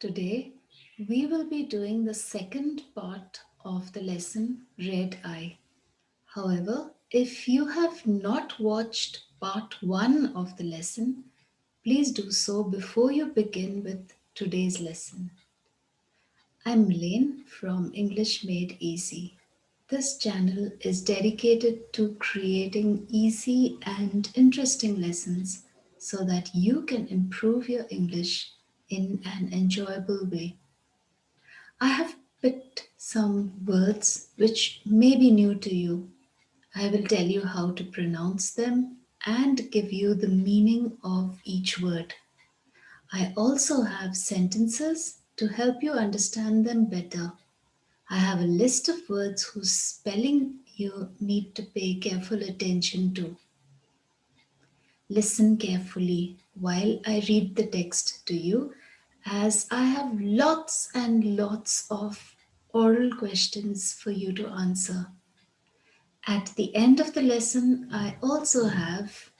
Today, we will be doing the second part of the lesson Red Eye. However, if you have not watched part 1 of the lesson, please do so before you begin with today's lesson. I'm Lane from English Made Easy. This channel is dedicated to creating easy and interesting lessons so that you can improve your English in an enjoyable way. I have picked some words which may be new to you. I will tell you how to pronounce them and give you the meaning of each word. I also have sentences to help you understand them better. I have a list of words whose spelling you need to pay careful attention to. Listen carefully while I read the text to you, as I have lots and lots of oral questions for you to answer. At the end of the lesson, I also have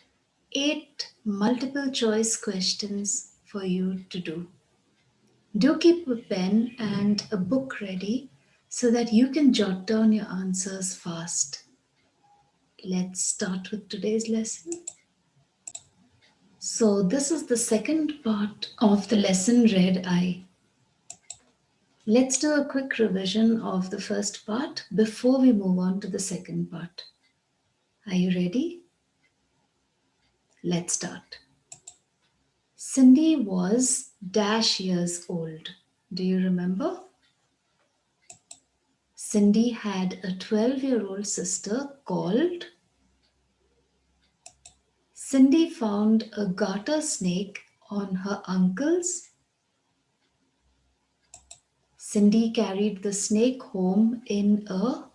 8 multiple choice questions for you to do. Do keep a pen and a book ready so that you can jot down your answers fast. Let's start with today's lesson. So, this is the second part of the lesson Red Eye. Let's do a quick revision of the first part before we move on to the second part. Are you ready? Let's start. Cindy was dash years old. Do you remember? Cindy had a 12-year-old sister called. Cindy found a garter snake on her uncle's. Cindy carried the snake home in a.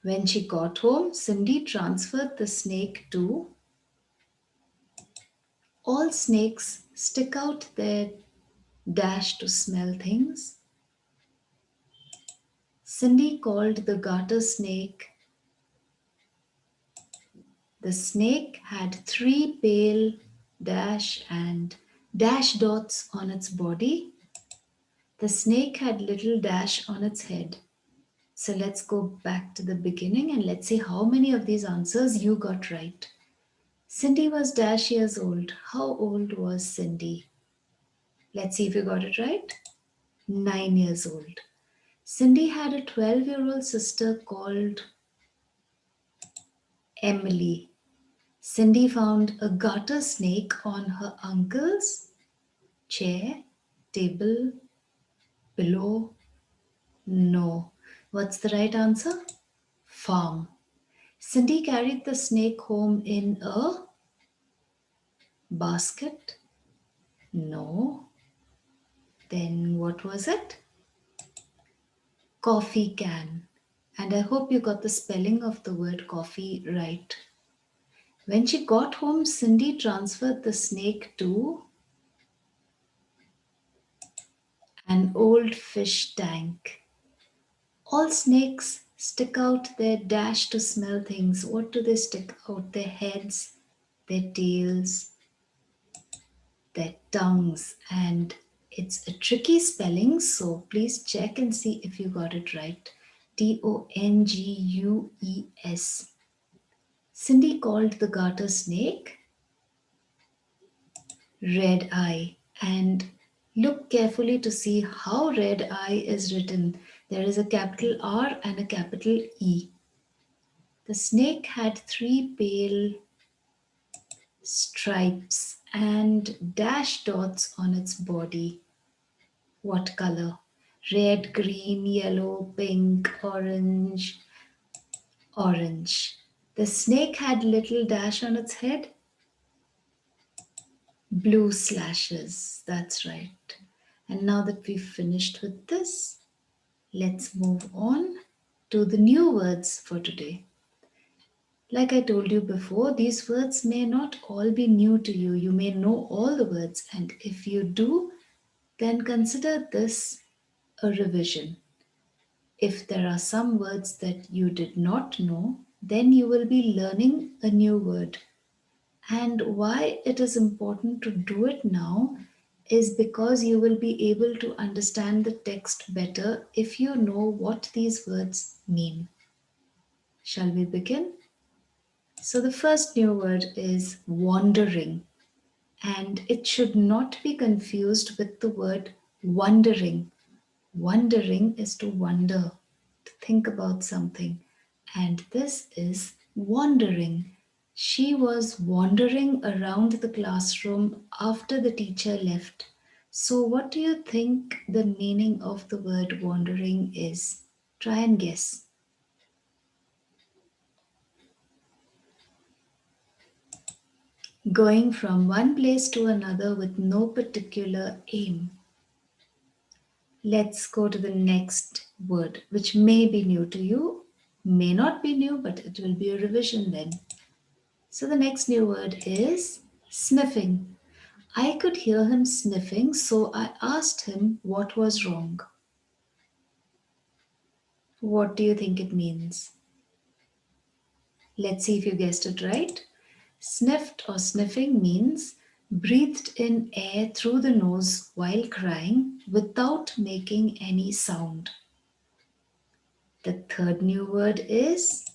When she got home, Cindy transferred the snake to. All snakes stick out their dash to smell things. Cindy called the garter snake. The snake had 3 pale dash and dash dots on its body. The snake had little dash on its head. So let's go back to the beginning and let's see how many of these answers you got right. Cindy was dash years old. How old was Cindy? Let's see if you got it right. 9 years old. Cindy had a 12-year-old sister called Emily. Cindy found a garter snake on her uncle's chair, table, pillow. No. What's the right answer? Farm. Cindy carried the snake home in a basket. No. Then what was it? Coffee can. And I hope you got the spelling of the word coffee right. When she got home, Cindy transferred the snake to an old fish tank. All snakes stick out their dash to smell things. What do they stick out? Their heads, their tails, their tongues. And it's a tricky spelling, so please check and see if you got it right. Tongues. Cindy called the garter snake Red Eye, and look carefully to see how Red Eye is written. There is a capital R and a capital E. The snake had 3 pale stripes and dash dots on its body. What color? Red, green, yellow, pink, orange. Orange. The snake had little dash on its head. Blue slashes. That's right. And now that we've finished with this, let's move on to the new words for today. Like I told you before, these words may not all be new to you. You may know all the words, and if you do, then consider this a revision. If there are some words that you did not know, then you will be learning a new word. And why it is important to do it now is because you will be able to understand the text better if you know what these words mean. Shall we begin? So, the first new word is wandering, and it should not be confused with the word wondering. Wondering is to wonder, to think about something, and this is wandering. She was wandering around the classroom after the teacher left. So, what do you think the meaning of the word wandering is? Try and guess. Going from one place to another with no particular aim. Let's go to the next word, which may be new to you, may not be new, but it will be a revision then. So the next new word is sniffing. I could hear him sniffing, so I asked him what was wrong. What do you think it means? Let's see if you guessed it right. Sniffed or sniffing means breathed in air through the nose while crying without making any sound. The third new word is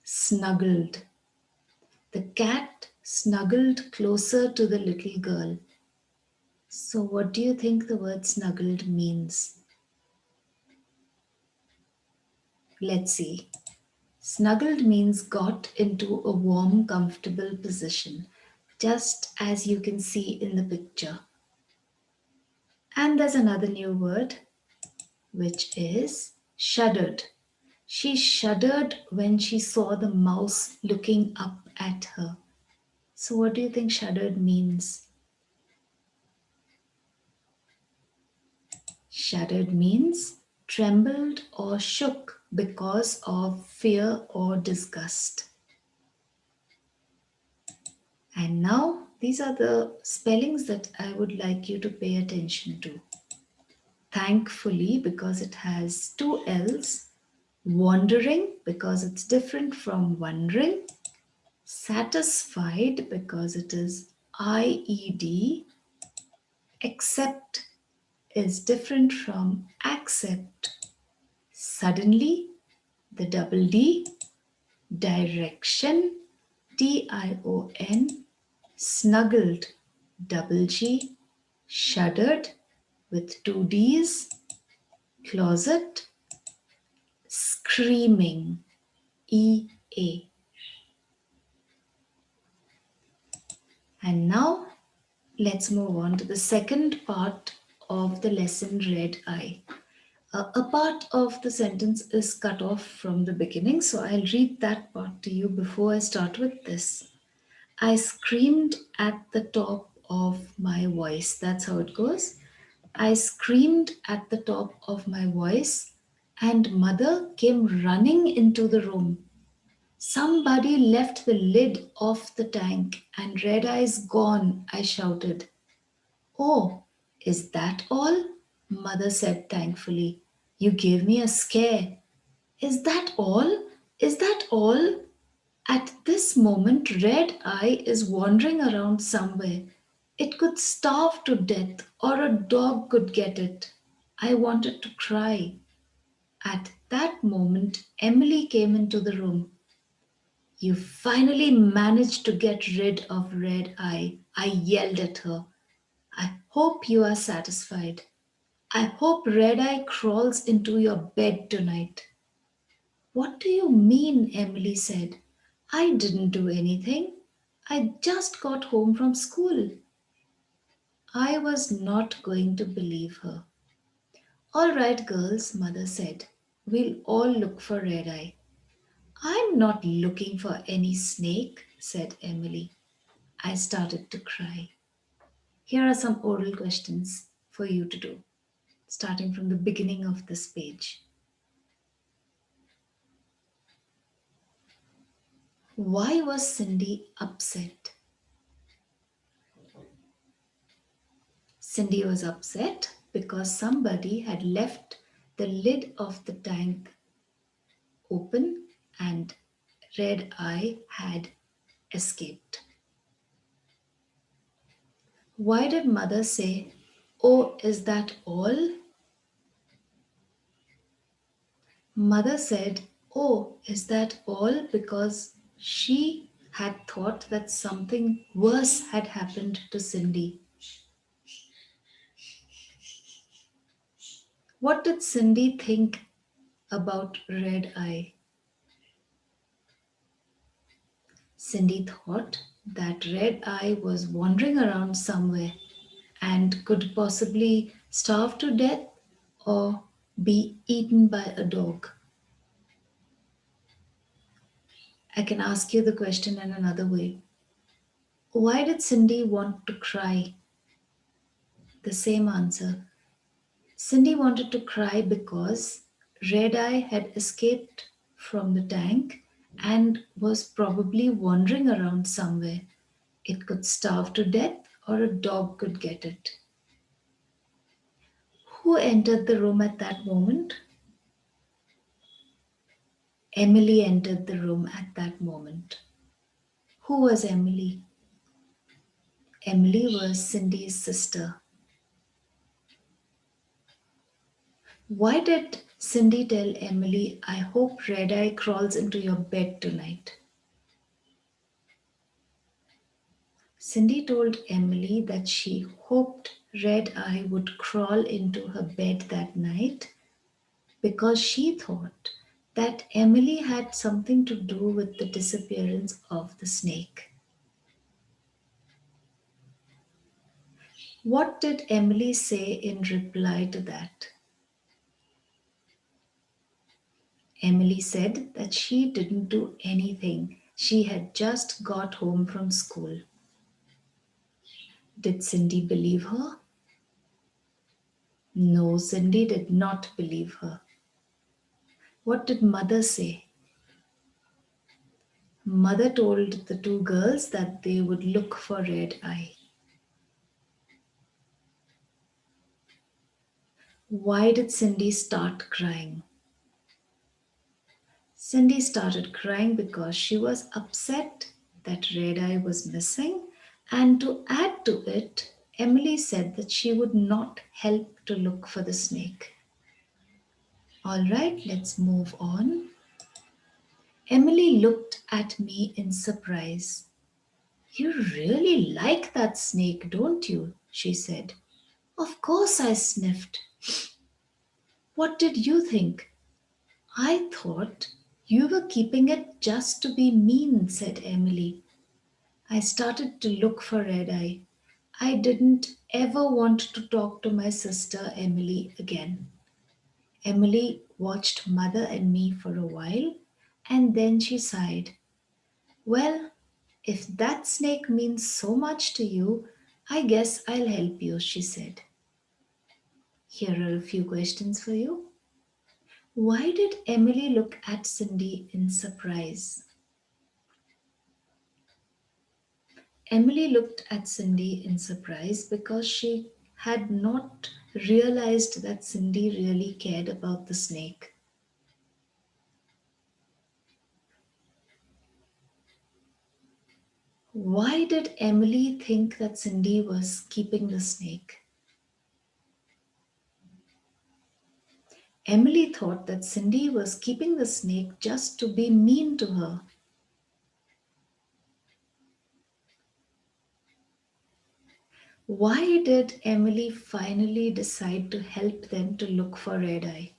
snuggled. The cat snuggled closer to the little girl. So, what do you think the word snuggled means? Let's see. Snuggled means got into a warm, comfortable position, just as you can see in the picture. And there's another new word, which is shuddered. She shuddered when she saw the mouse looking up at her. So, what do you think shuddered means? Shuddered means trembled or shook because of fear or disgust. And now, these are the spellings that I would like you to pay attention to. Thankfully, because it has two L's. Wandering, because it's different from wondering. Satisfied, because it is IED. Accept is different from accept. Suddenly, the double D. Direction, DION. Snuggled, double G. Shuddered, with two D's. Closet, screaming, EA. And now let's move on to the second part of the lesson Red Eye. A part of the sentence is cut off from the beginning, so I'll read that part to you before I start with this. I screamed at the top of my voice. That's how it goes. I screamed at the top of my voice, and mother came running into the room. Somebody left the lid off the tank, and Red Eye's gone, I shouted. Oh, is that all? Mother said thankfully. You gave me a scare. Is that all? Is that all? At this moment, Red Eye is wandering around somewhere. It could starve to death, or a dog could get it. I wanted to cry. At that moment, Emily came into the room. You finally managed to get rid of Red Eye, I yelled at her. I hope you are satisfied. I hope Red Eye crawls into your bed tonight. What do you mean? Emily said. I didn't do anything. I just got home from school. I was not going to believe her. All right, girls, mother said. We'll all look for Red Eye. I'm not looking for any snake, said Emily. I started to cry. Here are some oral questions for you to do, starting from the beginning of this page. Why was Cindy upset? Cindy was upset because somebody had left the lid of the tank open and Red Eye had escaped. Why did mother say, "Oh, is that all?" Mother said, "Oh, is that all?" because she had thought that something worse had happened to Cindy. What did Cindy think about Red Eye? Cindy thought that Red Eye was wandering around somewhere and could possibly starve to death or be eaten by a dog. I can ask you the question in another way. Why did Cindy want to cry? The same answer. Cindy wanted to cry because Red Eye had escaped from the tank and was probably wandering around somewhere. It could starve to death or a dog could get it. Who entered the room at that moment? Emily entered the room at that moment. Who was Emily? Emily was Cindy's sister. Why did Cindy tell Emily, "I hope Red Eye crawls into your bed tonight"? Cindy told Emily that she hoped Red Eye would crawl into her bed that night because she thought that Emily had something to do with the disappearance of the snake. What did Emily say in reply to that? Emily said that she didn't do anything. She had just got home from school. Did Cindy believe her? No, Cindy did not believe her. What did Mother say? Mother told the two girls that they would look for Red Eye. Why did Cindy start crying? Cindy started crying because she was upset that Red Eye was missing, and to add to it, Emily said that she would not help to look for the snake. All right, let's move on. Emily looked at me in surprise. "You really like that snake, don't you?" she said. "Of course I sniffed. What did you think?" "I thought you were keeping it just to be mean," said Emily. "I started to look for Red Eye. I didn't ever want to talk to my sister Emily again." Emily watched Mother and me for a while and then she sighed. "Well, if that snake means so much to you, I guess I'll help you," she said. Here are a few questions for you. Why did Emily look at Cindy in surprise? Emily looked at Cindy in surprise because she had not realized that Cindy really cared about the snake. Why did Emily think that Cindy was keeping the snake? Emily thought that Cindy was keeping the snake just to be mean to her. Why did Emily finally decide to help them to look for Red Eye?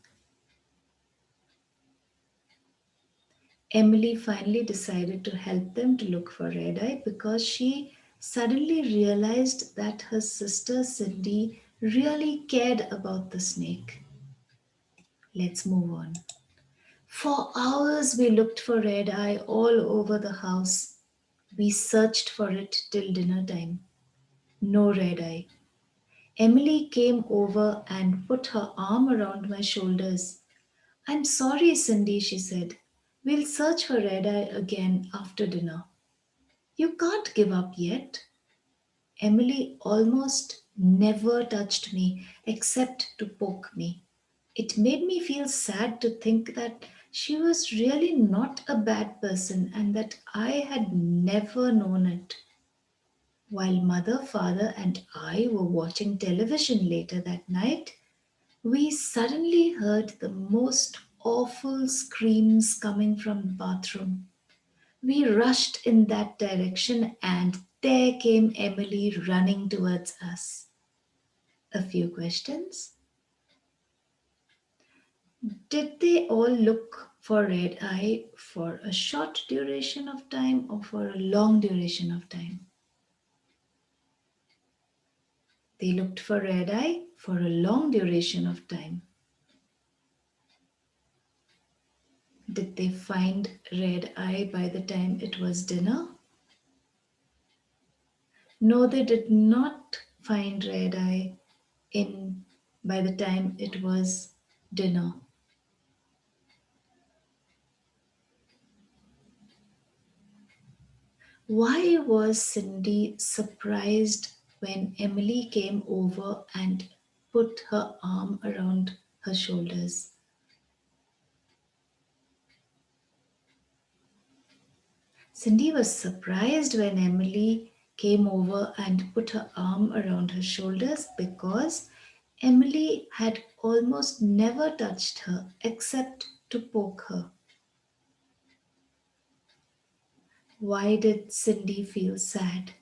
Emily finally decided to help them to look for Red Eye because she suddenly realized that her sister Cindy really cared about the snake. Let's move on. For hours we looked for Red Eye all over the house. We searched for it till dinner time. No Red Eye. Emily came over and put her arm around my shoulders. "I'm sorry, Cindy," she said. "We'll search for Red Eye again after dinner." "You can't give up yet." Emily almost never touched me except to poke me. It made me feel sad to think that she was really not a bad person and that I had never known it. While mother, father, and I were watching television later that night, we suddenly heard the most awful screams coming from the bathroom. We rushed in that direction, and there came Emily running towards us. A few questions. Did they all look for red eye for a short duration of time or for a long duration of time? They looked for red eye for a long duration of time. Did they find red eye by the time it was dinner? No, they did not find red eye in by the time it was dinner. Why was Cindy surprised when Emily came over and put her arm around her shoulders? Cindy was surprised when Emily came over and put her arm around her shoulders because Emily had almost never touched her except to poke her. Why did Cindy feel sad?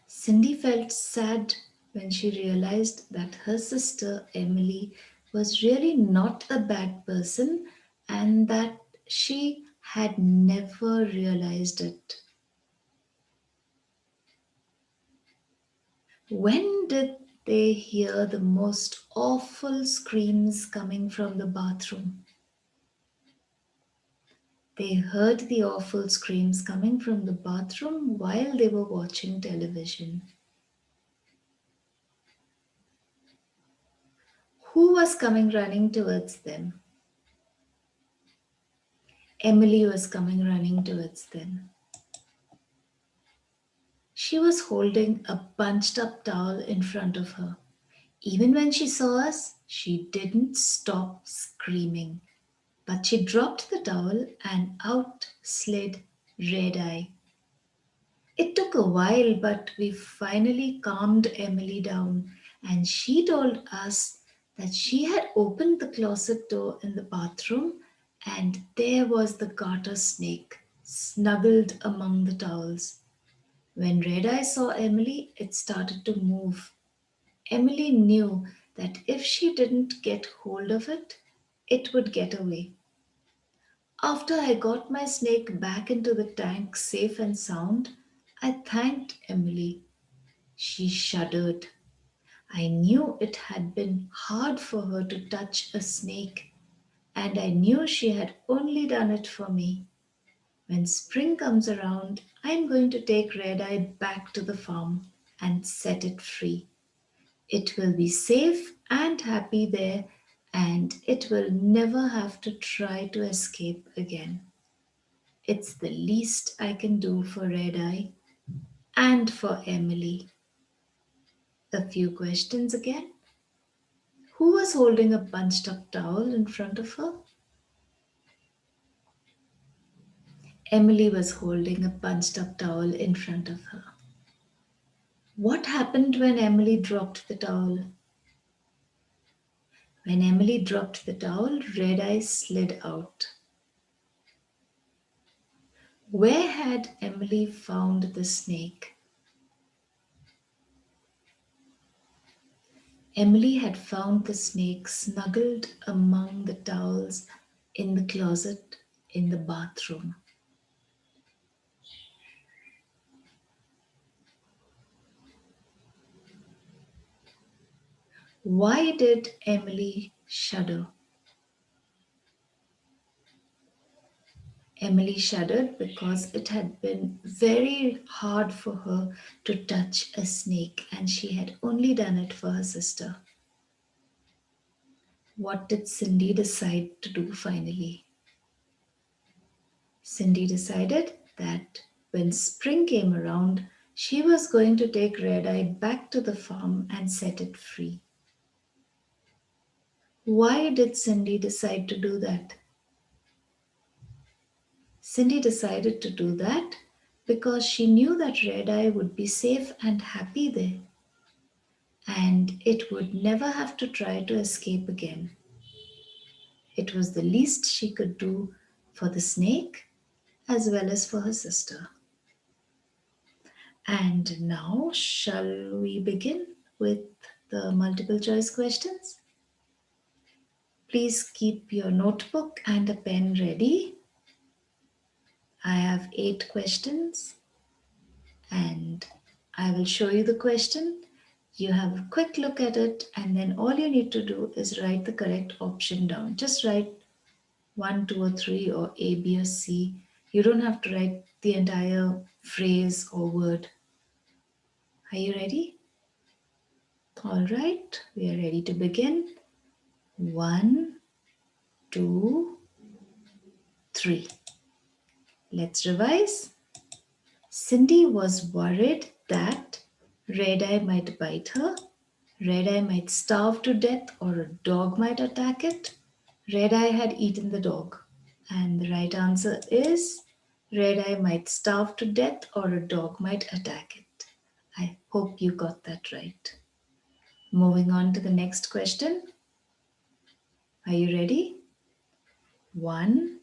Cindy felt sad when she realized that her sister Emily was really not a bad person and that she had never realized it. When did they hear the most awful screams coming from the bathroom? They heard the awful screams coming from the bathroom while they were watching television. Who was coming running towards them? Emily was coming running towards them. She was holding a bunched up towel in front of her. Even when she saw us, she didn't stop screaming. But she dropped the towel and out slid Red Eye. It took a while, but we finally calmed Emily down, and she told us that she had opened the closet door in the bathroom, and there was the garter snake snuggled among the towels. When Red Eye saw Emily, it started to move. Emily knew that if she didn't get hold of it, it would get away. After I got my snake back into the tank safe and sound, I thanked Emily. She shuddered. I knew it had been hard for her to touch a snake, and I knew she had only done it for me. When spring comes around, I am going to take Red Eye back to the farm and set it free. It will be safe and happy there, and it will never have to try to escape again. It's the least I can do for Red Eye and for Emily. A few questions again. Who was holding a bunched up towel in front of her? Emily was holding a bunched up towel in front of her. What happened when Emily dropped the towel? When Emily dropped the towel, Red Eye slid out. Where had Emily found the snake? Emily had found the snake snuggled among the towels in the closet in the bathroom. Why did Emily shudder? Emily shuddered because it had been very hard for her to touch a snake and she had only done it for her sister. What did Cindy decide to do finally? Cindy decided that when spring came around, she was going to take Red Eye back to the farm and set it free. Why did Cindy decide to do that? Cindy decided to do that because she knew that Red Eye would be safe and happy there, and it would never have to try to escape again. It was the least she could do for the snake as well as for her sister. And now, shall we begin with the multiple choice questions? Please keep your notebook and a pen ready. I have 8 questions and I will show you the question. You have a quick look at it, and then all you need to do is write the correct option down. Just write 1, 2, or 3, or A, B, or C. You don't have to write the entire phrase or word. Are you ready? All right, we are ready to begin. 1, 2, 3. Let's revise. Cindy was worried that Red Eye might bite her, Red Eye might starve to death, or a dog might attack it. Red Eye had eaten the dog. And the right answer is Red Eye might starve to death, or a dog might attack it. I hope you got that right. Moving on to the next question. Are you ready? 1,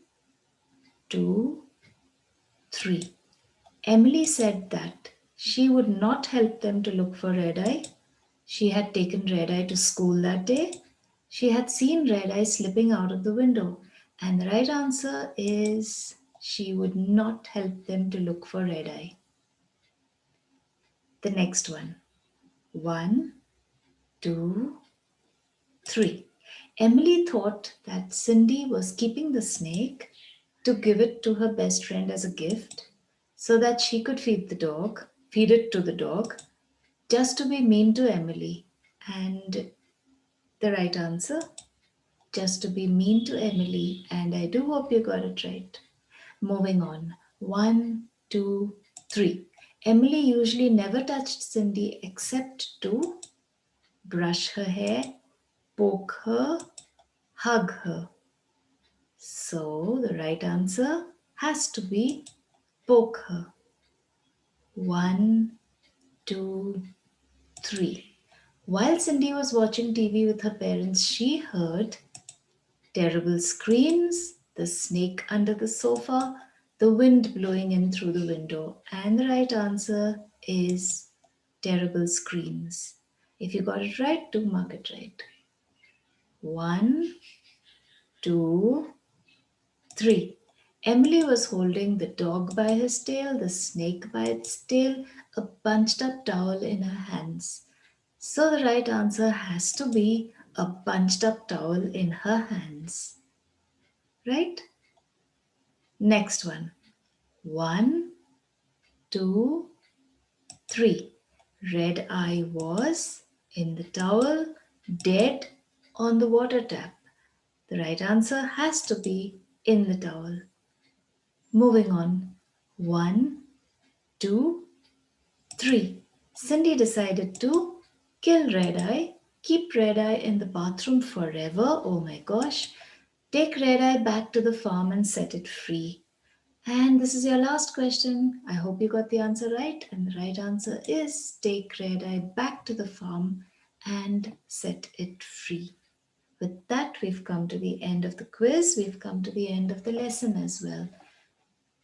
2, 3. Emily said that she would not help them to look for Red Eye. She had taken Red Eye to school that day. She had seen Red Eye slipping out of the window. And the right answer is she would not help them to look for Red Eye. The next one. 1, 2, 3. Emily thought that Cindy was keeping the snake to give it to her best friend as a gift so that she could feed it to the dog, just to be mean to Emily. And the right answer, just to be mean to Emily. And I do hope you got it right. Moving on. 1, 2, 3. Emily usually never touched Cindy except to brush her hair, poke her, hug her. So the right answer has to be poke her. 1, 2, 3. While Cindy was watching TV with her parents, she heard terrible screams, the snake under the sofa, the wind blowing in through the window. And the right answer is terrible screams. If you got it right, do mark it right. 1, 2, 3. Emily was holding the dog by his tail, the snake by its tail, a bunched up towel in her hands. So the right answer has to be a bunched up towel in her hands. Right? Next one. 1, 2, 3. Red Eye was in the towel, dead on the water tap. The right answer has to be in the towel. Moving on. 1, 2, 3. Cindy decided to kill Red Eye, keep Red Eye in the bathroom forever. Oh my gosh. Take Red Eye back to the farm and set it free. And this is your last question. I hope you got the answer right. And the right answer is take Red Eye back to the farm and set it free. With that, we've come to the end of the quiz. We've come to the end of the lesson as well.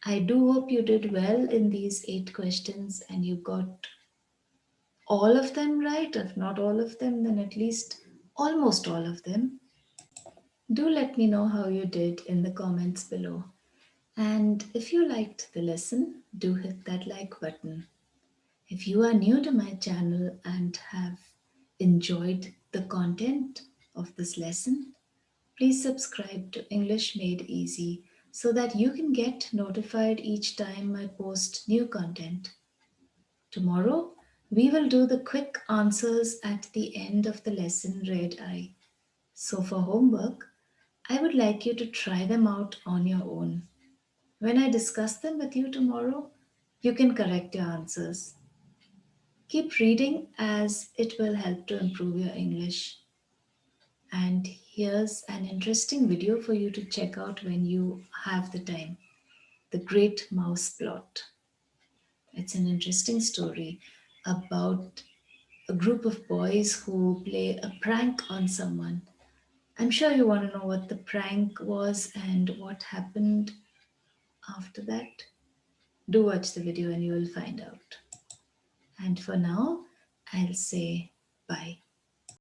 I do hope you did well in these 8 questions and you got all of them right. If not all of them, then at least almost all of them. Do let me know how you did in the comments below. And if you liked the lesson, do hit that like button. If you are new to my channel and have enjoyed the content of this lesson, please subscribe to English Made Easy so that you can get notified each time I post new content. Tomorrow, we will do the quick answers at the end of the lesson Red Eye. So for homework, I would like you to try them out on your own. When I discuss them with you tomorrow, you can correct your answers. Keep reading as it will help to improve your English. And here's an interesting video for you to check out when you have the time. The Great Mouse Plot. It's an interesting story about a group of boys who play a prank on someone. I'm sure you want to know what the prank was and what happened after that. Do watch the video and you will find out. And for now, I'll say bye.